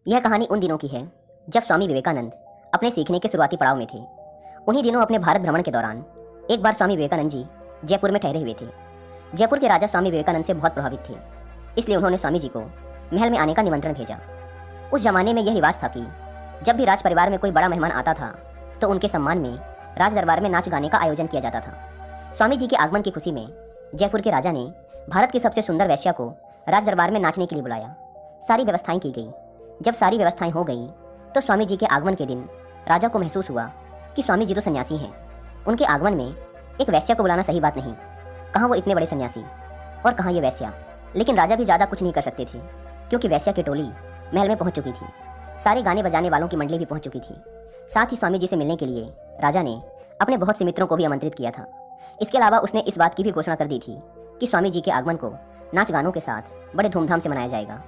यह कहानी उन दिनों की है जब स्वामी विवेकानंद अपने सीखने के शुरुआती पड़ाव में थे। उन्हीं दिनों अपने भारत भ्रमण के दौरान एक बार स्वामी विवेकानंद जी जयपुर में ठहरे हुए थे। जयपुर के राजा स्वामी विवेकानंद से बहुत प्रभावित थे, इसलिए उन्होंने स्वामी जी को महल में आने का निमंत्रण भेजा। उस जमाने में यह रिवाज था कि जब भी राज परिवार में कोई बड़ा मेहमान आता था तो उनके सम्मान में राज दरबार में नाच गाने का आयोजन किया जाता था। स्वामी जी के आगमन की खुशी में जयपुर के राजा ने भारत की सबसे सुंदर वेश्या को राज दरबार में नाचने के लिए बुलाया। सारी व्यवस्थाएं की गई। जब सारी व्यवस्थाएं हो गई तो स्वामी जी के आगमन के दिन राजा को महसूस हुआ कि स्वामी जी तो सन्यासी हैं, उनके आगमन में एक वेश्या को बुलाना सही बात नहीं। कहाँ वो इतने बड़े सन्यासी और कहाँ ये वेश्या। लेकिन राजा भी ज़्यादा कुछ नहीं कर सकते थे क्योंकि वेश्या की टोली महल में पहुंच चुकी थी। सारे गाने बजाने वालों की मंडली भी पहुंच चुकी थी। साथ ही स्वामी जी से मिलने के लिए राजा ने अपने बहुत से मित्रों को भी आमंत्रित किया था। इसके अलावा उसने इस बात की भी घोषणा कर दी थी कि स्वामी जी के आगमन को नाच गानों के साथ बड़े धूमधाम से मनाया जाएगा।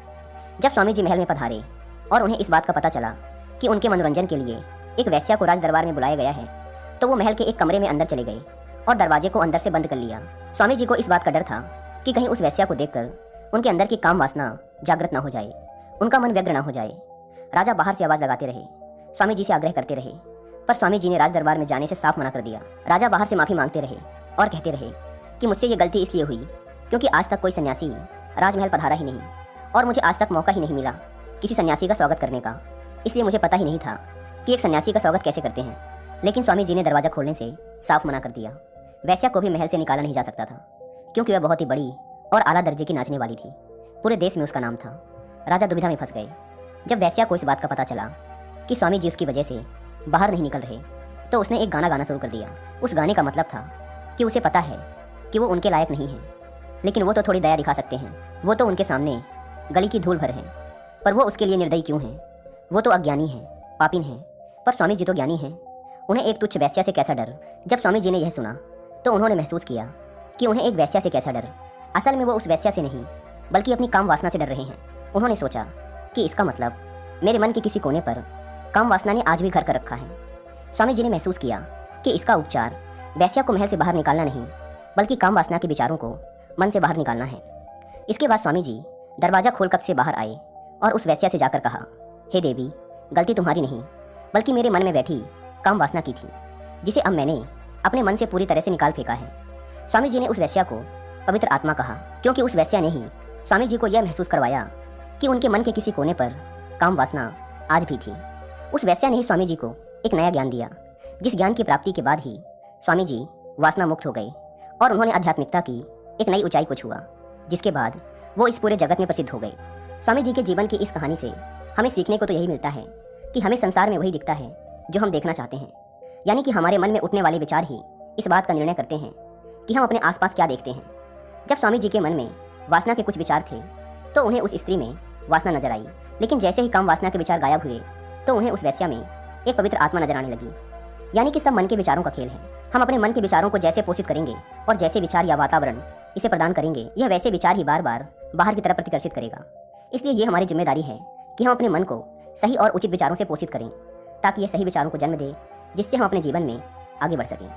जब स्वामी जी महल में पधारे और उन्हें इस बात का पता चला कि उनके मनोरंजन के लिए एक वेश्या को राज दरबार में बुलाया गया है तो वो महल के एक कमरे में अंदर चले गए और दरवाजे को अंदर से बंद कर लिया। स्वामी जी को इस बात का डर था कि कहीं उस वेश्या को देखकर उनके अंदर की काम वासना जागृत ना हो जाए, उनका मन व्यग्र ना हो जाए। राजा बाहर से आवाज़ लगाते रहे, स्वामी जी से आग्रह करते रहे, पर स्वामी जी ने राज दरबार में जाने से साफ मना कर दिया। राजा बाहर से माफ़ी मांगते रहे और कहते रहे कि मुझसे ये गलती इसलिए हुई क्योंकि आज तक कोई सन्यासी राजमहल पधारा ही नहीं और मुझे आज तक मौका ही नहीं मिला किसी सन्यासी का स्वागत करने का, इसलिए मुझे पता ही नहीं था कि एक सन्यासी का स्वागत कैसे करते हैं। लेकिन स्वामी जी ने दरवाज़ा खोलने से साफ मना कर दिया। वेश्या को भी महल से निकाला नहीं जा सकता था क्योंकि वह बहुत ही बड़ी और आला दर्जे की नाचने वाली थी। पूरे देश में उसका नाम था। राजा दुविधा में फंस गए। जब वेश्या को इस बात का पता चला कि स्वामी जी उसकी वजह से बाहर नहीं निकल रहे तो उसने एक गाना गाना शुरू कर दिया। उस गाने का मतलब था कि उसे पता है कि वो उनके लायक नहीं है, लेकिन वो तो थोड़ी दया दिखा सकते हैं। वो तो उनके सामने गली की धूल भर है, पर वो उसके लिए निर्दयी क्यों हैं? वो तो अज्ञानी हैं, पापिन हैं, पर स्वामी जी तो ज्ञानी हैं। उन्हें एक तुच्छ वेश्या से कैसा डर। जब स्वामी जी ने यह सुना तो उन्होंने महसूस किया कि उन्हें एक वेश्या से कैसा डर। असल में वो उस वेश्या से नहीं बल्कि अपनी काम वासना से डर रहे हैं। उन्होंने सोचा कि इसका मतलब मेरे मन के किसी कोने पर काम वासना ने आज भी घर कर रखा है। स्वामी जी ने महसूस किया कि इसका उपचार वेश्या को महल से बाहर निकालना नहीं बल्कि काम वासना के विचारों को मन से बाहर निकालना है। इसके बाद स्वामी जी दरवाज़ा खोल कक्ष से बाहर आए और उस वेश्या से जाकर कहा, हे देवी, गलती तुम्हारी नहीं बल्कि मेरे मन में बैठी काम वासना की थी, जिसे अब मैंने अपने मन से पूरी तरह से निकाल फेंका है। स्वामी जी ने उस वेश्या को पवित्र आत्मा कहा क्योंकि उस वेश्या ने ही स्वामी जी को यह महसूस करवाया कि उनके मन के किसी कोने पर काम वासना आज भी थी। उस वेश्या ने ही स्वामी जी को एक नया ज्ञान दिया, जिस ज्ञान की प्राप्ति के बाद ही स्वामी जी वासना मुक्त हो गए और उन्होंने आध्यात्मिकता की एक नई ऊंचाई को छुआ, जिसके बाद वो इस पूरे जगत में प्रसिद्ध हो गए। स्वामी जी के जीवन की इस कहानी से हमें सीखने को तो यही मिलता है कि हमें संसार में वही दिखता है जो हम देखना चाहते हैं, यानी कि हमारे मन में उठने वाले विचार ही इस बात का निर्णय करते हैं कि हम अपने आसपास क्या देखते हैं। जब स्वामी जी के मन में वासना के कुछ विचार थे तो उन्हें उस स्त्री में वासना नजर आई, लेकिन जैसे ही काम वासना के विचार गायब हुए तो उन्हें उस वेश्या में एक पवित्र आत्मा नजर आने लगी। यानी कि सब मन के विचारों का खेल है। हम अपने मन के विचारों को जैसे पोषित करेंगे और जैसे विचार या वातावरण इसे प्रदान करेंगे, यह वैसे विचार ही बार बार बाहर की तरफ प्रतिकर्षित करेगा। इसलिए ये हमारी जिम्मेदारी है कि हम अपने मन को सही और उचित विचारों से पोषित करें ताकि यह सही विचारों को जन्म दे, जिससे हम अपने जीवन में आगे बढ़ सकें।